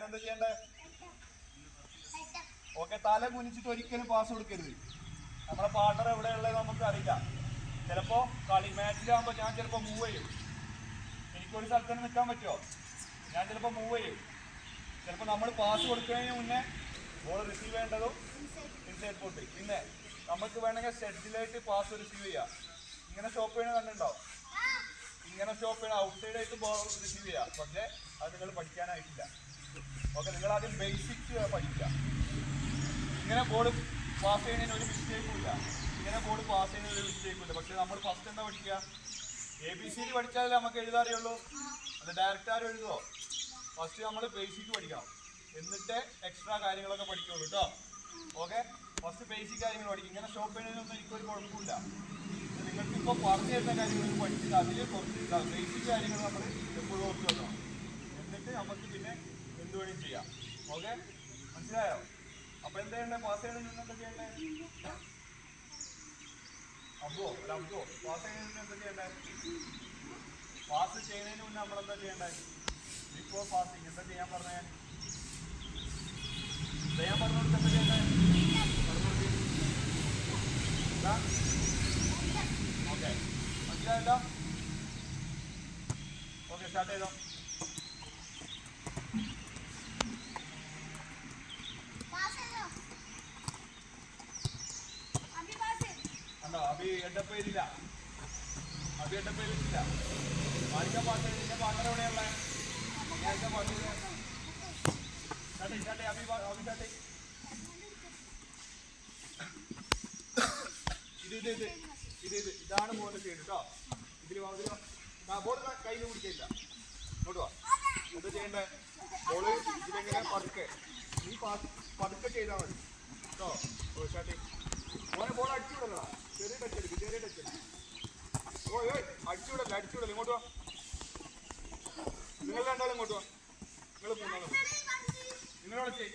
എന്താ ചെയ്യണ്ടേ? ഓക്കെ, തല കുനിച്ചിട്ട് ഒരിക്കലും പാസ് കൊടുക്കരുത്. നമ്മുടെ പാർട്ണർ എവിടെയുള്ളത് നമുക്ക് അറിയില്ല. ചിലപ്പോൾ കളി മാച്ചിലാകുമ്പോൾ ഞാൻ ചിലപ്പോൾ മൂവ് ചെയ്യും. എനിക്കൊരു സ്ഥലത്ത് തന്നെ നിൽക്കാൻ പറ്റുമോ? ഞാൻ ചിലപ്പോൾ മൂവ് ചെയ്യും. ചിലപ്പോൾ നമ്മൾ പാസ് കൊടുക്കുന്നതിന് മുന്നേ ബോൾ റിസീവ് ചെയ്യേണ്ടതും ഇൻസൈഡ് പോട്ട്. പിന്നെ നമുക്ക് വേണമെങ്കിൽ സ്റ്റെഡിലായിട്ട് പാസ് റിസീവ് ചെയ്യാം. ഇങ്ങനെ സ്റ്റോപ്പ് ചെയ്യണ കണ്ടുണ്ടോ? ഇങ്ങനെ സ്റ്റോപ്പ് ചെയ്യണം, ഔട്ട് സൈഡ് ആയിട്ട് ബോൾ റിസീവ് ചെയ്യാം. പക്ഷേ അത് നിങ്ങൾ പഠിക്കാനായിട്ടില്ല. ഓക്കെ, നിങ്ങൾ ആദ്യം ബേസിക്സ് പഠിക്കുക. ഇങ്ങനെ ബോൾ പാസ് ചെയ്യുന്നതിന് ഒരു മിസ്റ്റേക്കും ഇല്ല. ഇങ്ങനെ ബോൾ പാസ് ചെയ്യുന്നതിന് ഒരു മിസ്റ്റേക്കും ഇല്ല. പക്ഷേ നമ്മൾ ഫസ്റ്റ് എന്താ പഠിക്കുക? ABCD പഠിച്ചാലേ നമുക്ക് എഴുതാൻ അറിയുള്ളൂ. അത് ഡയറക്റ്റ് ആരും എഴുതുമോ? ഫസ്റ്റ് നമ്മൾ ബേസിക് പഠിക്കണം, എന്നിട്ട് എക്സ്ട്രാ കാര്യങ്ങളൊക്കെ പഠിക്കുള്ളൂ കേട്ടോ. ഓക്കെ, ഫസ്റ്റ് ബേസിക് കാര്യങ്ങൾ പഠിക്കും. ഇങ്ങനെ സ്റ്റോപ്പ് ചെയ്യുന്നതിനൊന്നും എനിക്കൊരു കുഴപ്പമില്ല. നിങ്ങൾക്കിപ്പോൾ പറഞ്ഞു തരുന്ന കാര്യങ്ങൾ പഠിച്ചിട്ട് അതിൽ കുറച്ച് ബേസിക് കാര്യങ്ങൾ നമ്മൾ എപ്പോഴും ഓർത്ത് വെക്കണം. എന്നിട്ട് നമുക്ക് പിന്നെ എന്ത് വേണമെങ്കിലും ചെയ്യാം. ഓക്കെ, മനസ്സിലായോ? അപ്പോൾ എന്താ ചെയ്യണ്ടേ? പാസ് ചെയ്യുന്നതിന് എന്താ ചെയ്യണ്ടേ? അബ്ബോ പാസ് ചെയ്യുന്നതിന് എന്താ ചെയ്യണ്ടേ? പാസ് ചെയ്യുന്നതിന് മുന്നേ നമ്മളെന്താ ചെയ്യണ്ടേ? ബിഫോർ പാസിങ് എന്താ ചെയ്യാൻ പറഞ്ഞേ? ചെയ്യാൻ പറഞ്ഞോട്ട് എന്താ ചെയ്യണ്ടേ? ഓക്കെ, മനസ്സിലായല്ലോ? ഓക്കെ, സ്റ്റാർട്ട് ചെയ്തോ. കണ്ടോ, അഭി എട്ടപ്പേരില്ല. മാണിക്ക പാട്ട് നിന്റെ പാട്ടർ എവിടെയുള്ള പാട്ട്? ഇതാണ് ബോളിന്റെ സൈഡ് കേട്ടോ. ബോൾ കയ്യിൽ പിടിക്കില്ല. ഇങ്ങോട്ട് വാ. എന്താ ചെയ്യണ്ടേ? ബോള് ഇതിലെങ്ങനെ പതുക്കെ നീ പതുക്കെ ചെയ്താൽ മതി കേട്ടോ. മോനെ ബോൾ അടിച്ചുവിടല്ലോ. ചെറിയ ടച്ച് എടുക്കും. ഓയ് അടിച്ചുവിടല്ല. ഇങ്ങോട്ട് വാ. നിങ്ങൾ രണ്ടാളും ഇങ്ങോട്ട് വാ. നിങ്ങൾ മൂന്നാളും നിങ്ങളോട് ചെയ്യും.